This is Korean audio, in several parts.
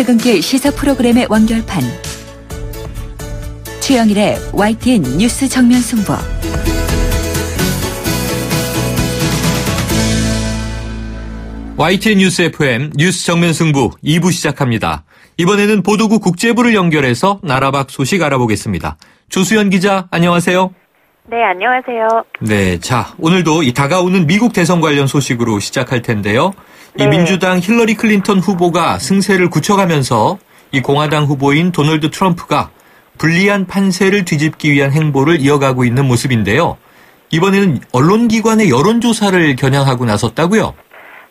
퇴근길 시사 프로그램의 완결판. 최영일의 YTN 뉴스 정면 승부. YTN 뉴스 FM 뉴스 정면 승부 2부 시작합니다. 이번에는 보도국 국제부를 연결해서 나라 밖 소식 알아보겠습니다. 조수연 기자, 안녕하세요. 네, 안녕하세요. 네, 자, 오늘도 이 다가오는 미국 대선 관련 소식으로 시작할 텐데요. 이 민주당 힐러리 클린턴 후보가 승세를 굳혀가면서 이 공화당 후보인 도널드 트럼프가 불리한 판세를 뒤집기 위한 행보를 이어가고 있는 모습인데요. 이번에는 언론기관의 여론조사를 겨냥하고 나섰다고요?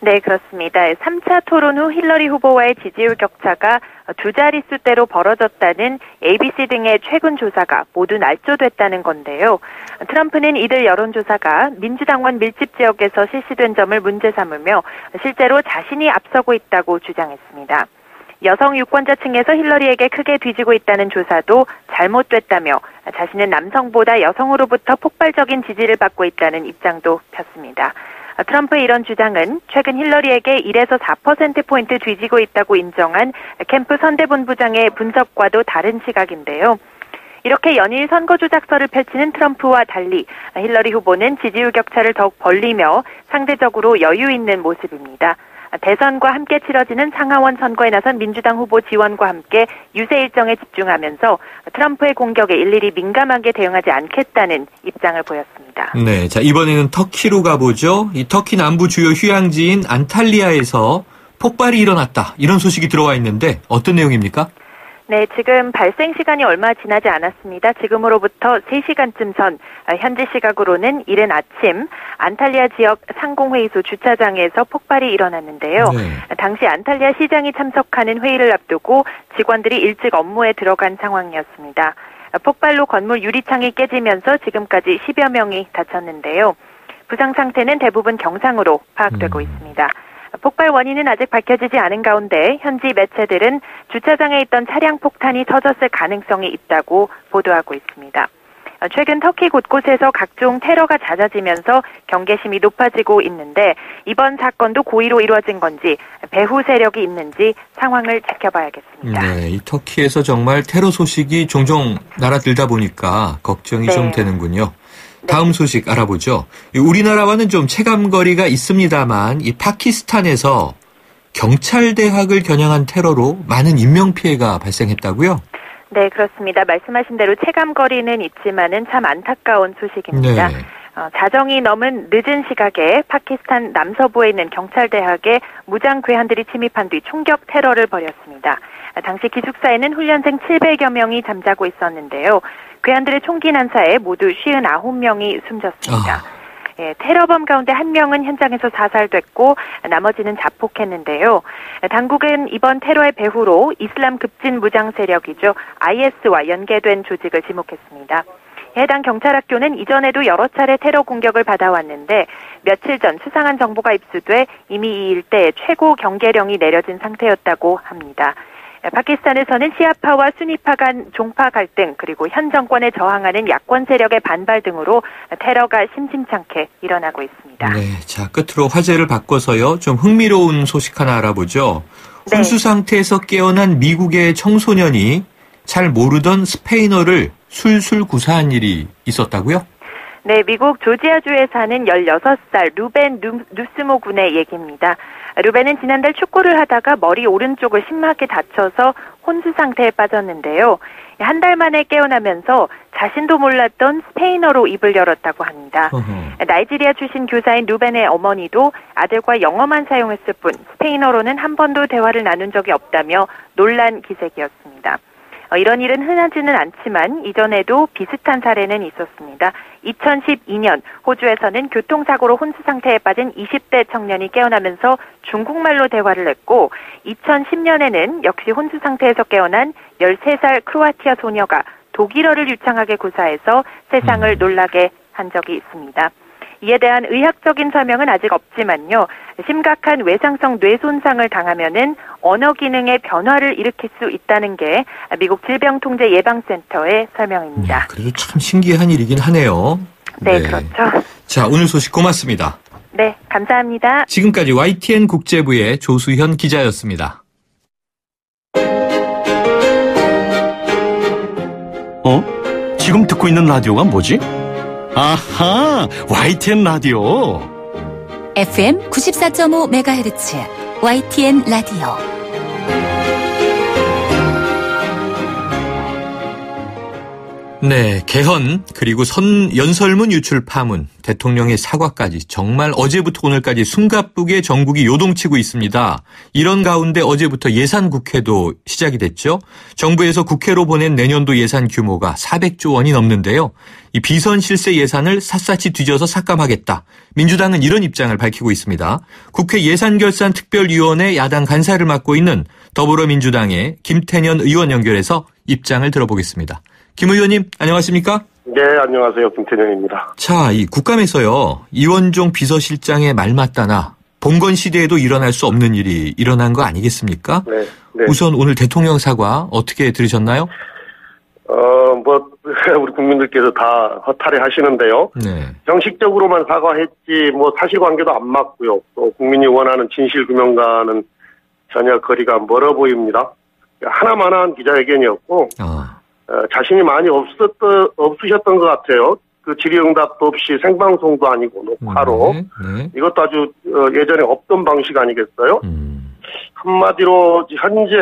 네, 그렇습니다. 3차 토론 후 힐러리 후보와의 지지율 격차가 두 자릿수대로 벌어졌다는 ABC 등의 최근 조사가 모두 날조됐다는 건데요. 트럼프는 이들 여론조사가 민주당원 밀집 지역에서 실시된 점을 문제 삼으며 실제로 자신이 앞서고 있다고 주장했습니다. 여성 유권자층에서 힐러리에게 크게 뒤지고 있다는 조사도 잘못됐다며 자신은 남성보다 여성으로부터 폭발적인 지지를 받고 있다는 입장도 폈습니다. 트럼프의 이런 주장은 최근 힐러리에게 1에서 4%포인트 뒤지고 있다고 인정한 캠프 선대본부장의 분석과도 다른 시각인데요. 이렇게 연일 선거 조작설을 펼치는 트럼프와 달리 힐러리 후보는 지지율 격차를 더욱 벌리며 상대적으로 여유 있는 모습입니다. 대선과 함께 치러지는 상하원 선거에 나선 민주당 후보 지원과 함께 유세 일정에 집중하면서 트럼프의 공격에 일일이 민감하게 대응하지 않겠다는 입장을 보였습니다. 네, 자, 이번에는 터키로 가보죠. 이 터키 남부 주요 휴양지인 안탈리아에서 폭발이 일어났다, 이런 소식이 들어와 있는데 어떤 내용입니까? 네, 지금 발생 시간이 얼마 지나지 않았습니다. 지금으로부터 3시간쯤 전 현지 시각으로는 이른 아침 안탈리아 지역 상공회의소 주차장에서 폭발이 일어났는데요. 네. 당시 안탈리아 시장이 참석하는 회의를 앞두고 직원들이 일찍 업무에 들어간 상황이었습니다. 폭발로 건물 유리창이 깨지면서 지금까지 10여 명이 다쳤는데요. 부상 상태는 대부분 경상으로 파악되고 있습니다. 폭발 원인은 아직 밝혀지지 않은 가운데 현지 매체들은 주차장에 있던 차량 폭탄이 터졌을 가능성이 있다고 보도하고 있습니다. 최근 터키 곳곳에서 각종 테러가 잦아지면서 경계심이 높아지고 있는데 이번 사건도 고의로 이루어진 건지 배후 세력이 있는지 상황을 지켜봐야겠습니다. 네, 이 터키에서 정말 테러 소식이 종종 날아들다 보니까 걱정이 좀 되는군요. 다음 소식 알아보죠. 우리나라와는 좀 체감거리가 있습니다만 이 파키스탄에서 경찰대학을 겨냥한 테러로 많은 인명피해가 발생했다고요? 네, 그렇습니다. 말씀하신 대로 체감거리는 있지만은 참 안타까운 소식입니다. 네. 자정이 넘은 늦은 시각에 파키스탄 남서부에 있는 경찰대학에 무장 괴한들이 침입한 뒤 총격 테러를 벌였습니다. 당시 기숙사에는 훈련생 700여 명이 잠자고 있었는데요. 괴한들의 총기 난사에 모두 59명이 숨졌습니다. 예, 테러범 가운데 한 명은 현장에서 사살됐고 나머지는 자폭했는데요. 당국은 이번 테러의 배후로 이슬람 급진 무장 세력이죠. IS와 연계된 조직을 지목했습니다. 해당 경찰학교는 이전에도 여러 차례 테러 공격을 받아왔는데 며칠 전 수상한 정보가 입수돼 이미 이 일대에 최고 경계령이 내려진 상태였다고 합니다. 파키스탄에서는 시아파와 수니파 간 종파 갈등 그리고 현 정권에 저항하는 야권 세력의 반발 등으로 테러가 심심찮게 일어나고 있습니다. 네, 자, 끝으로 화제를 바꿔서요. 좀 흥미로운 소식 하나 알아보죠. 혼수 상태에서 깨어난 미국의 청소년이 잘 모르던 스페인어를 술술 구사한 일이 있었다고요? 네, 미국 조지아주에 사는 16살 루벤 누스모 군의 얘기입니다. 루벤은 지난달 축구를 하다가 머리 오른쪽을 심하게 다쳐서 혼수 상태에 빠졌는데요. 한 달 만에 깨어나면서 자신도 몰랐던 스페인어로 입을 열었다고 합니다. 나이지리아 출신 교사인 루벤의 어머니도 아들과 영어만 사용했을 뿐 스페인어로는 한 번도 대화를 나눈 적이 없다며 놀란 기색이었습니다. 이런 일은 흔하지는 않지만 이전에도 비슷한 사례는 있었습니다. 2012년 호주에서는 교통사고로 혼수 상태에 빠진 20대 청년이 깨어나면서 중국말로 대화를 했고 2010년에는 역시 혼수 상태에서 깨어난 13살 크로아티아 소녀가 독일어를 유창하게 구사해서 세상을 놀라게 한 적이 있습니다. 이에 대한 의학적인 설명은 아직 없지만요. 심각한 외상성 뇌 손상을 당하면은 언어 기능의 변화를 일으킬 수 있다는 게 미국 질병통제예방센터의 설명입니다. 그래도 참 신기한 일이긴 하네요. 네, 그렇죠. 자, 오늘 소식 고맙습니다. 네, 감사합니다. 지금까지 YTN 국제부의 조수현 기자였습니다. 지금 듣고 있는 라디오가 뭐지? 아하, YTN 라디오. FM 94.5MHz YTN 라디오. 네, 개헌 그리고 연설문 유출 파문, 대통령의 사과까지 정말 어제부터 오늘까지 숨가쁘게 전국이 요동치고 있습니다. 이런 가운데 어제부터 예산국회도 시작이 됐죠. 정부에서 국회로 보낸 내년도 예산 규모가 400조 원이 넘는데요. 이 비선 실세 예산을 샅샅이 뒤져서 삭감하겠다. 민주당은 이런 입장을 밝히고 있습니다. 국회 예산결산특별위원회 야당 간사를 맡고 있는 더불어민주당의 김태년 의원 연결해서 입장을 들어보겠습니다. 김 의원님, 안녕하십니까? 네, 안녕하세요. 김태년입니다. 자, 이 국감에서요, 이원종 비서실장의 말 맞다나 봉건 시대에도 일어날 수 없는 일이 일어난 거 아니겠습니까? 네. 네. 우선 오늘 대통령 사과 어떻게 들으셨나요? 우리 국민들께서 다 허탈해 하시는데요. 네. 정식적으로만 사과했지, 사실관계도 안 맞고요. 또 국민이 원하는 진실규명과는 전혀 거리가 멀어 보입니다. 하나만한 기자회견이었고, 자신이 많이 없으셨던 것 같아요. 그 질의응답도 없이 생방송도 아니고 녹화로. 네. 이것도 아주 예전에 없던 방식 아니겠어요? 한마디로 현재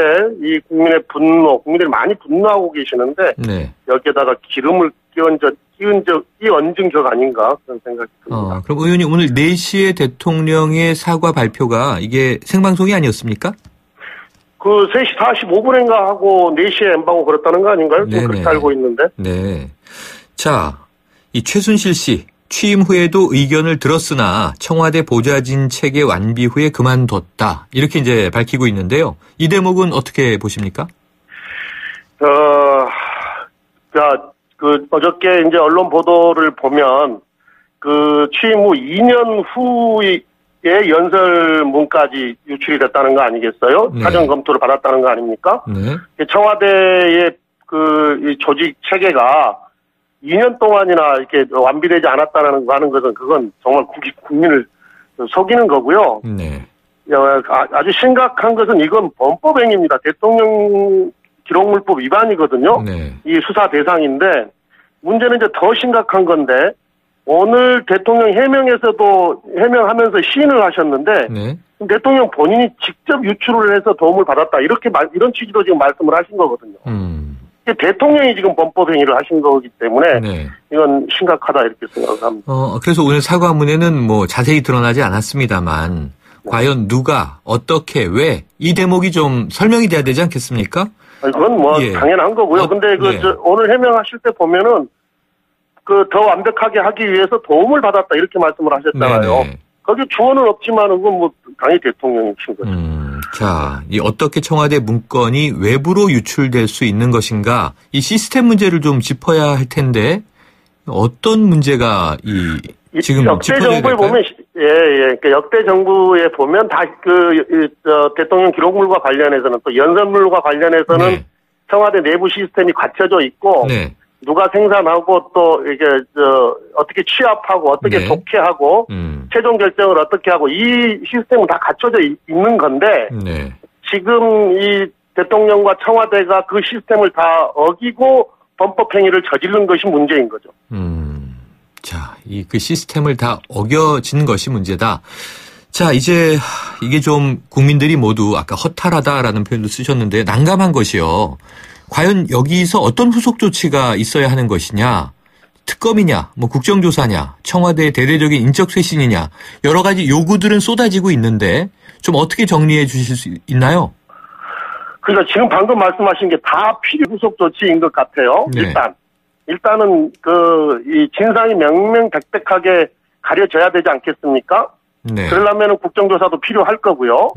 이 국민의 분노, 국민들이 많이 분노하고 계시는데 네. 여기에다가 기름을 끼얹은 격 아닌가 그런 생각이 듭니다. 그럼 의원님 오늘 4시에 대통령의 사과 발표가 이게 생방송이 아니었습니까? 그 3시 45분인가 하고 4시에 엠방구 걸었다는 거 아닌가요? 좀 그렇게 알고 있는데. 네. 자, 이 최순실 씨 취임 후에도 의견을 들었으나 청와대 보좌진 체계 완비 후에 그만뒀다. 이렇게 이제 밝히고 있는데요. 이 대목은 어떻게 보십니까? 어저께 이제 언론 보도를 보면 그 취임 후 2년 후에 연설문까지 유출이 됐다는 거 아니겠어요? 네. 사전 검토를 받았다는 거 아닙니까? 네. 청와대의 이 조직 체계가 2년 동안이나 이렇게 완비되지 않았다는 것은 그건 정말 국민을 속이는 거고요. 네. 아주 심각한 것은 이건 범법행위입니다. 대통령 기록물법 위반이거든요. 네. 이 수사 대상인데 문제는 이제 더 심각한 건데 오늘 대통령 해명하면서 시인을 하셨는데 네. 대통령 본인이 직접 유출을 해서 도움을 받았다 이런 취지로 지금 말씀을 하신 거거든요. 대통령이 지금 범법 행위를 하신 거기 때문에 네. 이건 심각하다 이렇게 생각을 합니다. 그래서 오늘 사과문에는 자세히 드러나지 않았습니다만 과연 누가 어떻게 왜 이 대목이 좀 설명이 돼야 되지 않겠습니까? 그건 예. 당연한 거고요. 근데 예. 오늘 해명하실 때 보면은 더 완벽하게 하기 위해서 도움을 받았다 이렇게 말씀을 하셨잖아요. 네네. 거기 주어는 없지만 그건 당연히 대통령이 친 거죠. 자, 이 어떻게 청와대 문건이 외부로 유출될 수 있는 것인가? 이 시스템 문제를 좀 짚어야 할 텐데 어떤 문제가 지금 역대 짚어져야 정부에 될까요? 보면 그러니까 역대 정부에 보면 다 대통령 기록물과 관련해서는 또 연설물과 관련해서는 네. 청와대 내부 시스템이 갖춰져 있고 네. 누가 생산하고 또 이게 어떻게 취합하고 어떻게 네. 독해하고 최종 결정을 어떻게 하고 이 시스템은 다 갖춰져 있는 건데 네. 지금 이 대통령과 청와대가 그 시스템을 다 어기고 범법 행위를 저지른 것이 문제인 거죠. 자, 그 시스템을 다 어겨진 것이 문제다. 자, 이제 이게 좀 국민들이 모두 아까 허탈하다라는 표현도 쓰셨는데 난감한 것이요. 과연 여기서 어떤 후속 조치가 있어야 하는 것이냐, 특검이냐, 국정조사냐, 청와대의 대대적인 인적 쇄신이냐, 여러 가지 요구들은 쏟아지고 있는데 좀 어떻게 정리해 주실 수 있나요? 그러니까 지금 방금 말씀하신 게 다 필요 후속 조치인 것 같아요. 네. 일단은 이 진상이 명명백백하게 가려져야 되지 않겠습니까? 네. 그러려면 국정조사도 필요할 거고요.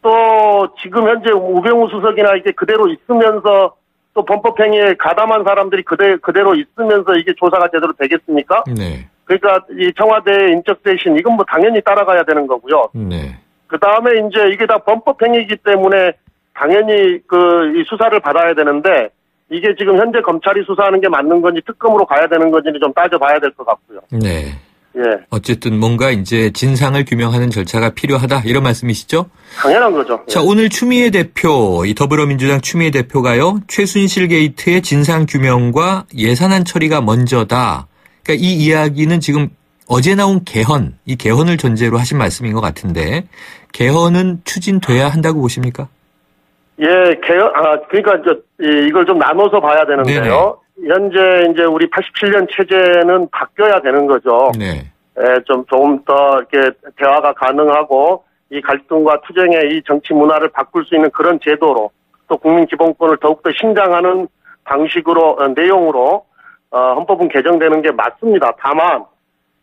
또 지금 현재 우병우 수석이나 이게 그대로 있으면서 또 범법행위에 가담한 사람들이 그대로 있으면서 이게 조사가 제대로 되겠습니까? 네. 그러니까 이 청와대의 인적 쇄신 이건 당연히 따라가야 되는 거고요. 네. 그 다음에 이제 이게 다 범법행위이기 때문에 당연히 이 수사를 받아야 되는데 이게 지금 현재 검찰이 수사하는 게 맞는 건지 특검으로 가야 되는 건지 좀 따져봐야 될 것 같고요. 네. 예. 어쨌든 뭔가 이제 진상을 규명하는 절차가 필요하다 이런 말씀이시죠? 당연한 거죠. 자, 예. 오늘 추미애 대표, 이 더불어민주당 추미애 대표가요, 최순실 게이트의 진상 규명과 예산안 처리가 먼저다. 그러니까 이 이야기는 지금 어제 나온 개헌, 이 개헌을 전제로 하신 말씀인 것 같은데, 개헌은 추진돼야 한다고 보십니까? 예, 그러니까 이걸 좀 나눠서 봐야 되는데요. 네네. 현재 이제 우리 87년 체제는 바뀌어야 되는 거죠. 네. 조금 더 이렇게 대화가 가능하고 이 갈등과 투쟁의 이 정치 문화를 바꿀 수 있는 그런 제도로 또 국민 기본권을 더욱더 신장하는 방식으로 내용으로 헌법은 개정되는 게 맞습니다. 다만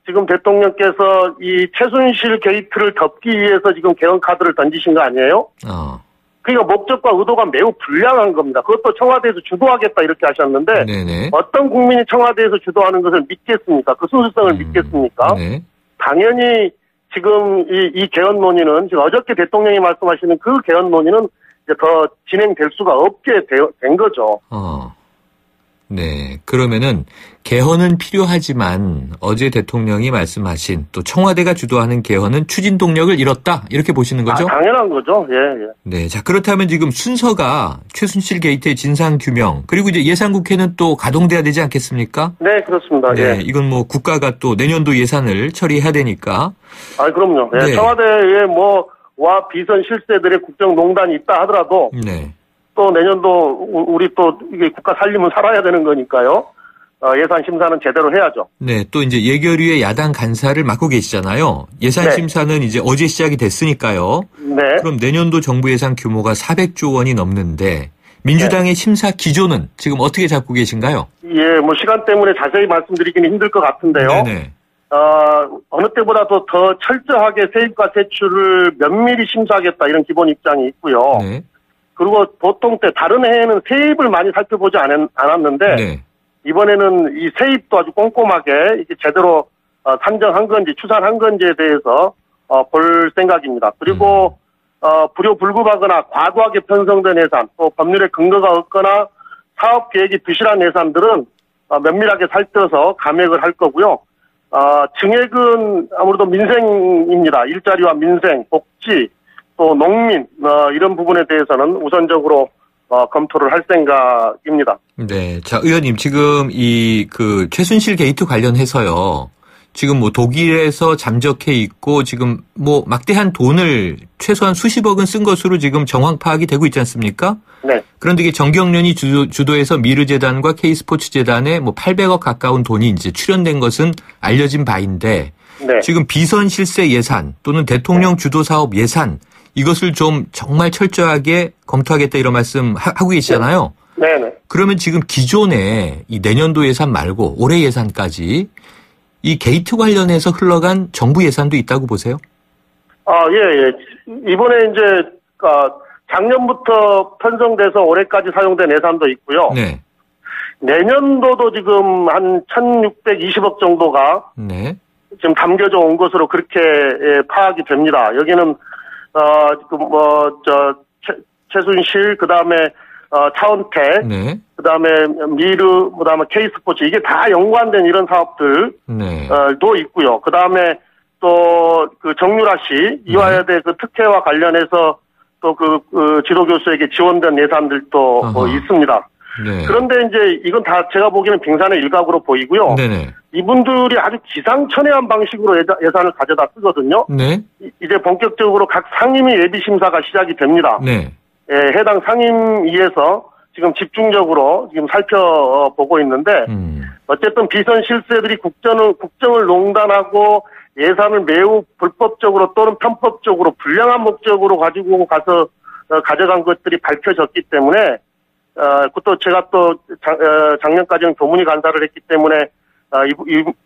지금 대통령께서 이 최순실 게이트를 덮기 위해서 지금 개헌 카드를 던지신 거 아니에요? 그러니까 목적과 의도가 매우 불량한 겁니다. 그것도 청와대에서 주도하겠다 이렇게 하셨는데 네네. 어떤 국민이 청와대에서 주도하는 것을 믿겠습니까? 그 순수성을 믿겠습니까? 네. 당연히 지금 이 개헌 논의는 지금 어저께 대통령이 말씀하시는 그 개헌 논의는 이제 더 진행될 수가 없게 된 거죠. 네. 그러면은 개헌은 필요하지만 어제 대통령이 말씀하신 또 청와대가 주도하는 개헌은 추진 동력을 잃었다. 이렇게 보시는 거죠? 당연한 거죠. 예, 예. 네. 자, 그렇다면 지금 순서가 최순실 게이트의 진상 규명 그리고 이제 예산국회는 또 가동돼야 되지 않겠습니까? 네, 그렇습니다. 네. 예. 이건 뭐 국가가 또 내년도 예산을 처리해야 되니까. 그럼요. 예. 네. 청와대에 와 비선 실세들의 국정농단이 있다 하더라도 네. 또 내년도 우리 또 이게 국가 살림은 살아야 되는 거니까요. 예산 심사는 제대로 해야죠. 네, 또 이제 예결위의 야당 간사를 맡고 계시잖아요. 예산 심사는 이제 어제 시작이 됐으니까요. 네. 그럼 내년도 정부 예산 규모가 400조 원이 넘는데 민주당의 심사 기조는 지금 어떻게 잡고 계신가요? 예, 뭐 시간 때문에 자세히 말씀드리기는 힘들 것 같은데요. 네네. 어느 때보다도 더 철저하게 세입과 세출을 면밀히 심사하겠다 이런 기본 입장이 있고요. 네. 그리고 보통 때 다른 해에는 세입을 많이 살펴보지 않았는데 네. 이번에는 이 세입도 아주 꼼꼼하게 이게 제대로 산정한 건지 추산한 건지에 대해서 볼 생각입니다. 그리고 불효불급하거나 과도하게 편성된 예산, 또 법률에 근거가 없거나 사업 계획이 부실한 예산들은 면밀하게 살펴서 감액을 할 거고요. 증액은 아무래도 민생입니다. 일자리와 민생, 복지, 또 농민 이런 부분에 대해서는 우선적으로 검토를 할 생각입니다. 네, 자 의원님 지금 이 그 최순실 게이트 관련해서요. 지금 뭐 독일에서 잠적해 있고 지금 뭐 막대한 돈을 최소한 수십억은 쓴 것으로 지금 정황 파악이 되고 있지 않습니까? 네. 그런데 이게 정경련이 주도해서 미르재단과 K스포츠재단에 뭐 800억 가까운 돈이 이제 출연된 것은 알려진 바인데 네. 지금 비선 실세 예산 또는 대통령 주도 사업 예산 이것을 좀 정말 철저하게 검토하겠다 이런 말씀 하고 계시잖아요. 네. 그러면 지금 기존에 이 내년도 예산 말고 올해 예산까지 이 게이트 관련해서 흘러간 정부 예산도 있다고 보세요? 예. 이번에 이제 작년부터 편성돼서 올해까지 사용된 예산도 있고요. 네. 내년도도 지금 한 1,620억 정도가 네. 지금 담겨져 온 것으로 그렇게 파악이 됩니다. 여기는 최순실 그다음에 차은택, 네. 그다음에 미르, 그다음에 K스포츠 이게 다 연관된 이런 사업들 네. 도 있고요. 그다음에 또 그 정유라 씨 이화여대 그 특혜와 관련해서 또 그 지도교수에게 지원된 예산들도 있습니다. 네. 그런데 이제 이건 다 제가 보기에는 빙산의 일각으로 보이고요. 네네. 이분들이 아주 기상천외한 방식으로 예산을 가져다 쓰거든요. 네. 이제 본격적으로 각 상임위 예비 심사가 시작이 됩니다. 네. 예, 해당 상임위에서 지금 집중적으로 지금 살펴보고 있는데 어쨌든 비선 실세들이 국정을 농단하고 예산을 매우 불법적으로 또는 편법적으로 불량한 목적으로 가지고 가서 가져간 것들이 밝혀졌기 때문에 그것도 제가 또 작년까지는 교문위 간사를 했기 때문에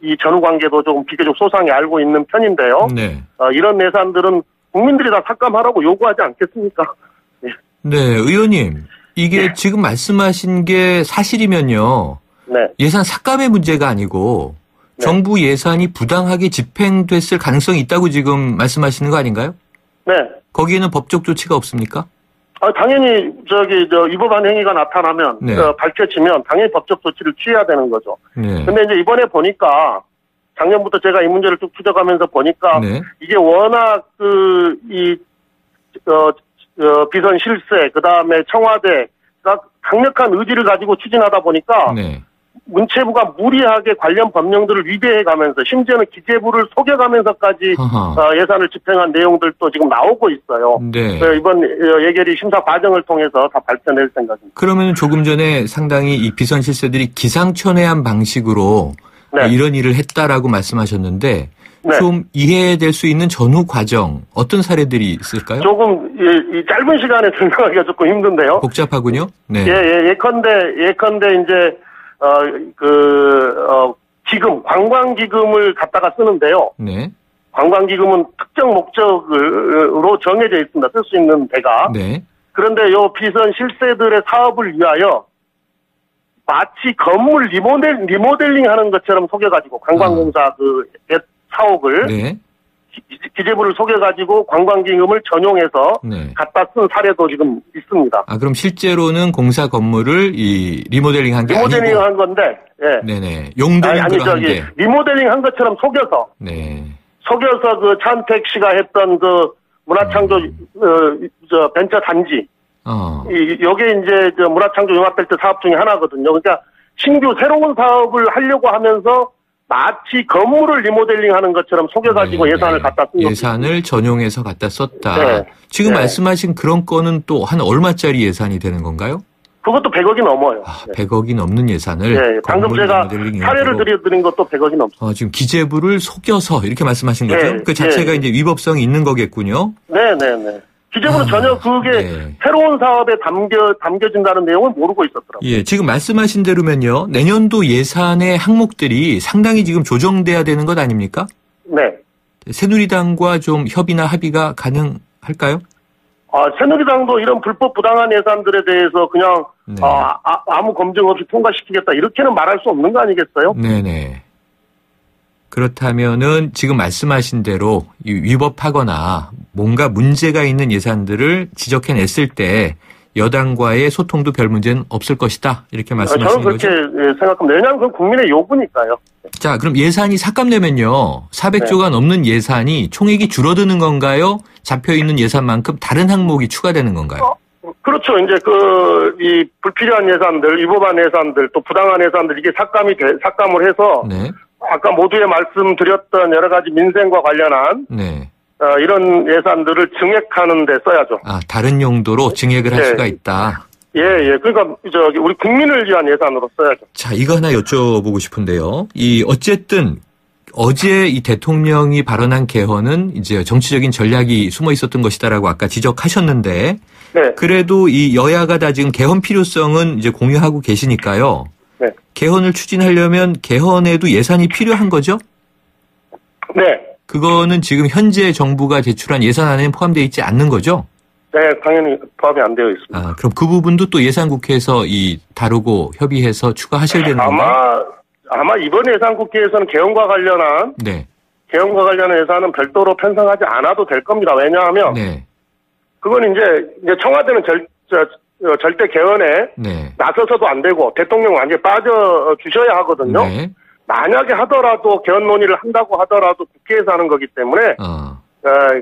이 전후 관계도 조금 비교적 소상히 알고 있는 편인데요. 네. 이런 예산들은 국민들이 다 삭감하라고 요구하지 않겠습니까? 네. 네, 의원님. 이게 네. 지금 말씀하신 게 사실이면요. 네. 예산 삭감의 문제가 아니고 네. 정부 예산이 부당하게 집행됐을 가능성이 있다고 지금 말씀하시는 거 아닌가요? 네. 거기에는 법적 조치가 없습니까? 당연히 위법한 행위가 나타나면 네. 밝혀지면 당연히 법적 조치를 취해야 되는 거죠. 네. 근데 이제 이번에 보니까 작년부터 제가 이 문제를 쭉 추적하면서 보니까 네. 이게 워낙 비선 실세, 그 다음에 청와대가 강력한 의지를 가지고 추진하다 보니까 네. 문체부가 무리하게 관련 법령들을 위배해가면서 심지어는 기재부를 속여가면서까지 예산을 집행한 내용들도 지금 나오고 있어요. 네. 이번 예결위 심사 과정을 통해서 다 발표낼 생각입니다. 그러면 조금 전에 상당히 이 비선 실세들이 기상천외한 방식으로 네. 이런 일을 했다라고 말씀하셨는데 네. 좀 이해될 수 있는 전후 과정 어떤 사례들이 있을까요? 조금 이 짧은 시간에 설명하기가 조금 힘든데요. 복잡하군요. 네. 예컨대 이제 기금, 관광기금을 갖다가 쓰는데요. 네. 관광기금은 특정 목적으로 정해져 있습니다. 쓸 수 있는 데가. 네. 그런데 요 비선 실세들의 사업을 위하여 마치 건물 리모델링 하는 것처럼 속여가지고 관광공사 사옥을 네. 기재부를 속여가지고 관광기금을 전용해서 네. 갖다 쓴 사례도 지금 있습니다. 그럼 실제로는 공사 건물을 이 리모델링 한 게 아니고 리모델링 한 건데, 예. 네네. 용도는 그런데 리모델링 한 것처럼 속여서. 네. 속여서 차은택 씨가 했던 문화창조, 벤처 단지. 요게 이제 문화창조 융합벨트 사업 중에 하나거든요. 그러니까 신규 새로운 사업을 하려고 하면서 마치 건물을 리모델링 하는 것처럼 속여가지고 네, 예산을 갖다 쓴 겁니다. 예산을 전용해서 갖다 썼다. 네. 지금 네. 말씀하신 그런 건은 또 한 얼마짜리 예산이 되는 건가요? 그것도 100억이 넘어요. 100억이 넘는 예산을. 네. 방금 제가 사례를 드려드린 것도 100억이 넘습니다. 지금 기재부를 속여서 이렇게 말씀하신 거죠? 네. 그 자체가 이제 위법성이 있는 거겠군요? 네네네. 기재부는 전혀 그게 새로운 사업에 담겨진다는 내용을 모르고 있었더라고요. 예, 지금 말씀하신 대로면요. 내년도 예산의 항목들이 상당히 지금 조정돼야 되는 것 아닙니까? 네. 새누리당과 좀 협의나 합의가 가능할까요? 새누리당도 이런 불법 부당한 예산들에 대해서 그냥 네. 아무 검증 없이 통과시키겠다 이렇게는 말할 수 없는 거 아니겠어요? 네네. 그렇다면은 지금 말씀하신 대로 위법하거나 뭔가 문제가 있는 예산들을 지적해냈을 때 여당과의 소통도 별 문제는 없을 것이다. 이렇게 말씀하시는 거죠? 저는 그렇게 생각합니다. 왜냐하면 그건 국민의 요구니까요. 자, 그럼 예산이 삭감되면요. 400조가 넘는 예산이 총액이 줄어드는 건가요? 잡혀있는 예산만큼 다른 항목이 추가되는 건가요? 그렇죠. 이제 이 불필요한 예산들, 위법한 예산들, 또 부당한 예산들 이게 삭감을 해서 네. 아까 모두에 말씀드렸던 여러 가지 민생과 관련한 네. 이런 예산들을 증액하는 데 써야죠. 다른 용도로 증액을 할 수가 있다. 예. 그러니까 우리 국민을 위한 예산으로 써야죠. 자, 이거 하나 여쭤보고 싶은데요. 어쨌든 어제 이 대통령이 발언한 개헌은 이제 정치적인 전략이 숨어 있었던 것이다라고 아까 지적하셨는데, 네. 그래도 이 여야가 다 지금 개헌 필요성은 이제 공유하고 계시니까요. 네. 개헌을 추진하려면 개헌에도 예산이 필요한 거죠? 네. 그거는 지금 현재 정부가 제출한 예산안에 포함되어 있지 않는 거죠? 네, 당연히 포함이 안 되어 있습니다. 그럼 그 부분도 또 예산국회에서 다루고 협의해서 추가하셔야 되는 건가요? 아마 이번 예산국회에서는 개헌과 관련한 예산은 별도로 편성하지 않아도 될 겁니다. 왜냐하면 그건 이제 청와대는 절대 개헌에 나서서도 안 되고 대통령 완전히 빠져 주셔야 하거든요. 만약에 하더라도 개헌 논의를 한다고 하더라도 국회에서 하는 거기 때문에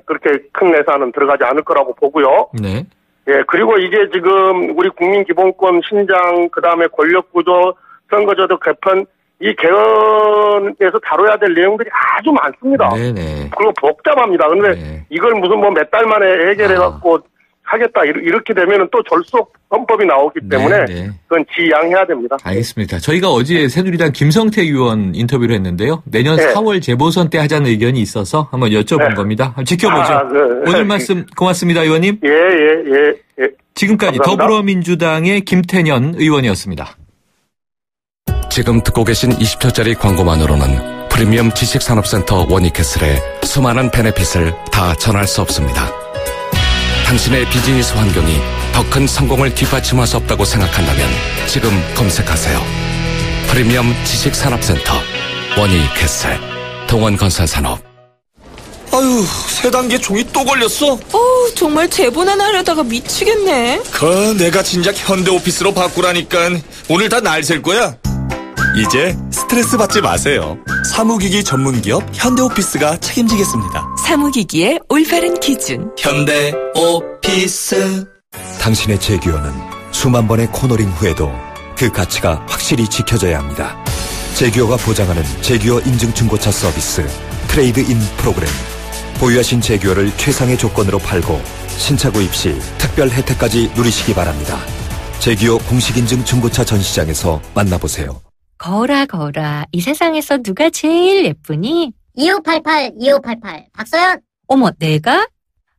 그렇게 큰 예산은 들어가지 않을 거라고 보고요. 네. 예, 그리고 이게 지금 우리 국민기본권 신장, 그 다음에 권력구조, 선거제도 개편, 이 개헌에서 다뤄야 될 내용들이 아주 많습니다. 네네. 그리고 복잡합니다. 그런데 이걸 무슨 몇 달 만에 해결해갖고 하겠다 이렇게 되면은 또 졸속 헌법이 나오기 때문에 그건 지양해야 됩니다. 알겠습니다. 저희가 어제 새누리당 김성태 의원 인터뷰를 했는데요. 내년 4월 재보선 때 하자는 의견이 있어서 한번 여쭤본 겁니다. 한번 지켜보죠. 오늘 말씀 고맙습니다, 의원님. 예. 지금까지 감사합니다. 더불어민주당의 김태년 의원이었습니다. 지금 듣고 계신 20초짜리 광고만으로는 프리미엄 지식산업센터 원익캐슬의 수많은 베네핏을 다 전할 수 없습니다. 당신의 비즈니스 환경이 더 큰 성공을 뒷받침할 수 없다고 생각한다면 지금 검색하세요. 프리미엄 지식산업센터 원익캐슬 동원건설산업. 아유, 세 단계 종이 또 걸렸어? 정말 재본하나 하려다가 미치겠네. 내가 진작 현대오피스로 바꾸라니까. 오늘 다 날 셀 거야. 이제 스트레스 받지 마세요. 사무기기 전문기업 현대오피스가 책임지겠습니다. 사무기기의 올바른 기준 현대오피스. 당신의 제규어는 수만 번의 코너링 후에도 그 가치가 확실히 지켜져야 합니다. 제규어가 보장하는 제규어 인증 중고차 서비스 트레이드인 프로그램. 보유하신 제규어를 최상의 조건으로 팔고 신차 구입 시 특별 혜택까지 누리시기 바랍니다. 제규어 공식 인증 중고차 전시장에서 만나보세요. 거라 이 세상에서 누가 제일 예쁘니? 2588 박서연. 어머, 내가?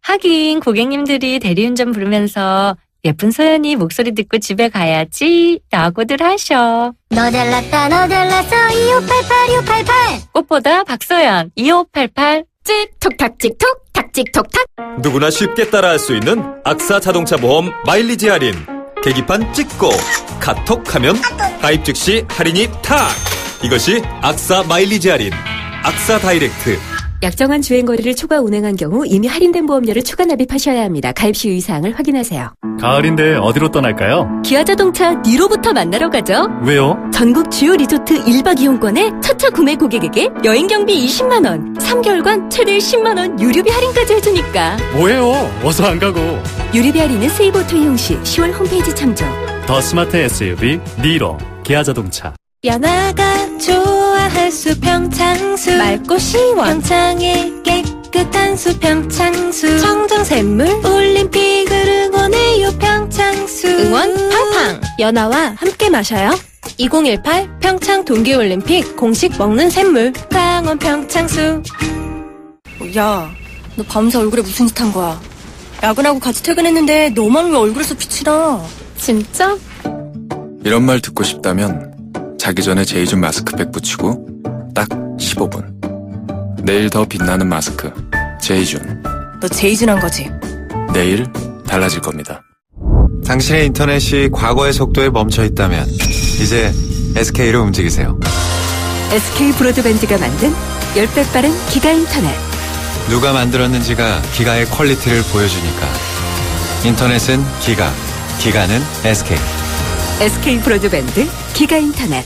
하긴 고객님들이 대리운전 부르면서 예쁜 소연이 목소리 듣고 집에 가야지 라고들 하셔. 너 잘났어 2588 꽃보다 박소연 2588 찍톡탁 찍톡 탁 찍톡탁. 누구나 쉽게 따라할 수 있는 악사 자동차 보험 마일리지 할인. 계기판 찍고 카톡하면 가입 즉시 할인이 탁. 이것이 악사 마일리지 할인. 악사 다이렉트. 약정한 주행거리를 초과 운행한 경우 이미 할인된 보험료를 추가 납입하셔야 합니다. 가입 시 유의사항을 확인하세요. 가을인데 어디로 떠날까요? 기아자동차 니로부터 만나러 가죠. 왜요? 전국 주요 리조트 1박 이용권에 첫차 구매 고객에게 여행 경비 20만원, 3개월간 최대 10만원 유류비 할인까지 해주니까. 뭐예요? 어서 안 가고. 유류비 할인은 세이브오토 이용 시 10월 홈페이지 참조. 더 스마트 SUV 니로 기아자동차. 연아가 좋아할 수 평창수 맑고 시원 평창의 깨끗한 수 평창수 청정샘물 올림픽을 응원해요 평창수 응원 팡팡 연아와 함께 마셔요 2018 평창 동계올림픽 공식 먹는 샘물 강원 평창수. 야, 너 밤새 얼굴에 무슨 짓 한 거야? 야근하고 같이 퇴근했는데 너만 왜 얼굴에서 빛이 나? 진짜? 이런 말 듣고 싶다면 자기 전에 제이준 마스크팩 붙이고 딱 15분. 내일 더 빛나는 마스크 제이준. 너 제이준 한 거지? 내일 달라질 겁니다. 당신의 인터넷이 과거의 속도에 멈춰 있다면 이제 SK로 움직이세요. SK 브로드밴드가 만든 10배 빠른 기가 인터넷. 누가 만들었는지가 기가의 퀄리티를 보여주니까. 인터넷은 기가, 기가는 SK. SK 브로드밴드 기가 인터넷.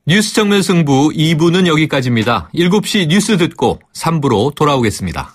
뉴스 정면 승부 2부는 여기까지입니다. 7시 뉴스 듣고 3부로 돌아오겠습니다.